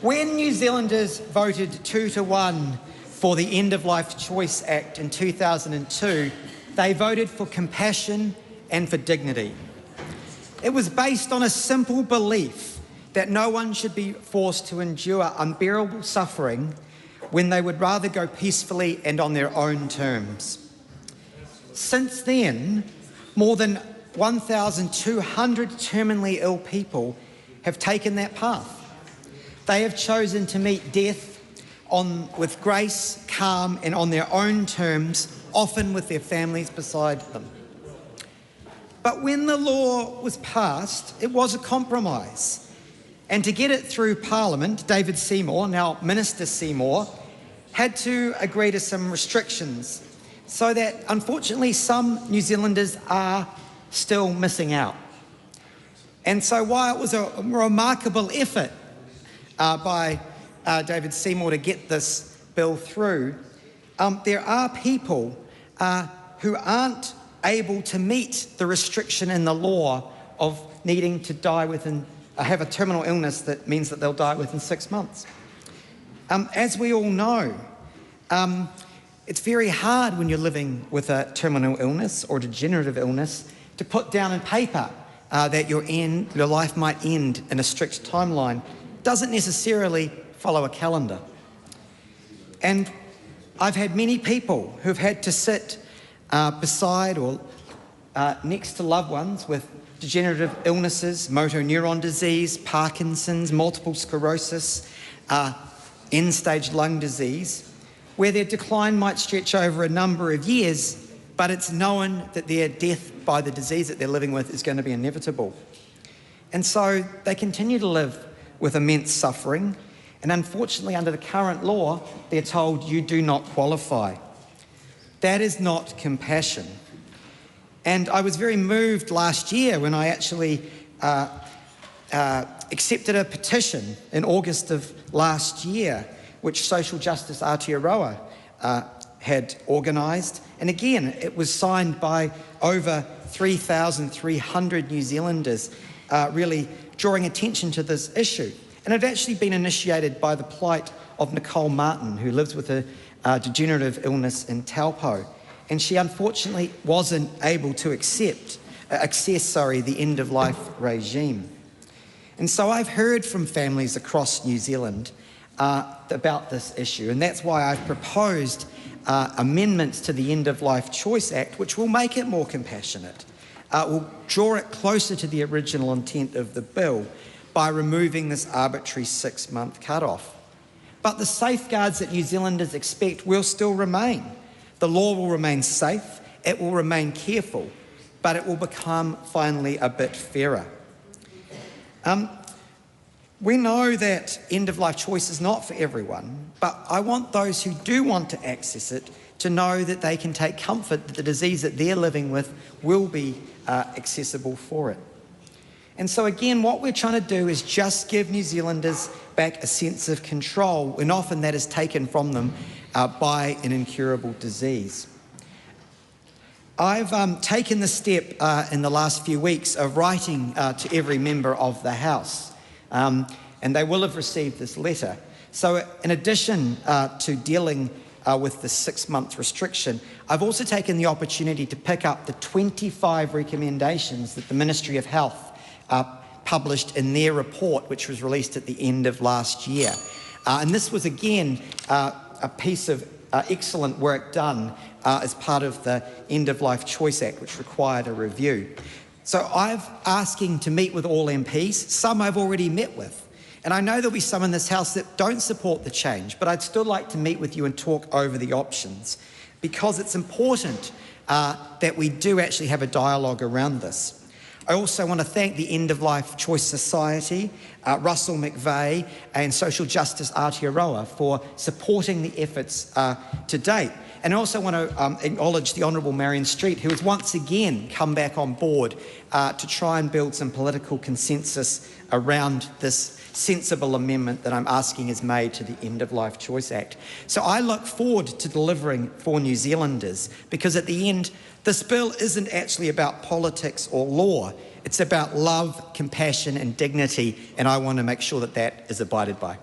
When New Zealanders voted 2-1 for the End of Life Choice Act in 2002, they voted for compassion and for dignity. It was based on a simple belief that no one should be forced to endure unbearable suffering when they would rather go peacefully and on their own terms. Since then, more than 1,200 terminally ill people have taken that path. They have chosen to meet death with grace, calm, and on their own terms, often with their families beside them. But when the law was passed, it was a compromise. And to get it through Parliament, David Seymour, now Minister Seymour, had to agree to some restrictions so that, unfortunately, some New Zealanders are still missing out. And so while it was a remarkable effort by David Seymour to get this bill through, there are people who aren't able to meet the restriction in the law of needing to die have a terminal illness that means that they'll die within 6 months. As we all know, it's very hard when you're living with a terminal illness or degenerative illness to put down in paper that your life might end in a strict timeline. It doesn't necessarily follow a calendar. And I've had many people who've had to sit beside or next to loved ones with degenerative illnesses, motor neuron disease, Parkinson's, multiple sclerosis, end-stage lung disease, where their decline might stretch over a number of years, but it's known that their death by the disease that they're living with is going to be inevitable. And so they continue to live with immense suffering, and unfortunately under the current law, they're told you do not qualify. That is not compassion. And I was very moved last year when I actually accepted a petition in August of last year, which Social Justice Aotearoa had organised. And again, it was signed by over 3,300 New Zealanders, really drawing attention to this issue. And it had actually been initiated by the plight of Nicole Martin, who lives with a degenerative illness in Taupo. And she unfortunately wasn't able to access the end-of-life regime. And so I've heard from families across New Zealand about this issue, and that's why I've proposed amendments to the End-of-Life Choice Act, which will make it more compassionate, will draw it closer to the original intent of the bill by removing this arbitrary 6-month cut-off. But the safeguards that New Zealanders expect will still remain. The law will remain safe, it will remain careful, but it will become finally a bit fairer. We know that end-of-life choice is not for everyone, but I want those who do want to access it to know that they can take comfort that the disease that they're living with will be accessible for it. And so again, what we're trying to do is just give New Zealanders back a sense of control, and often that is taken from them by an incurable disease. I've taken the step in the last few weeks of writing to every member of the House, and they will have received this letter. So in addition to dealing with the 6-month restriction, I've also taken the opportunity to pick up the 25 recommendations that the Ministry of Health published in their report, which was released at the end of last year. And this was again a piece of excellent work done as part of the End-of-Life Choice Act, which required a review. So I've asking to meet with all MPs. Some I've already met with. And I know there'll be some in this House that don't support the change, but I'd still like to meet with you and talk over the options, because it's important that we do actually have a dialogue around this. I also want to thank the End-of-Life Choice Society, Russell McVeigh and Social Justice Aotearoa for supporting the efforts to date. And I also want to acknowledge the Honourable Marion Street, who has once again come back on board to try and build some political consensus around this sensible amendment that I'm asking is made to the End-of-Life Choice Act. So I look forward to delivering for New Zealanders, because at the end, this bill isn't actually about politics or law. It's about love, compassion and dignity, and I want to make sure that that is abided by.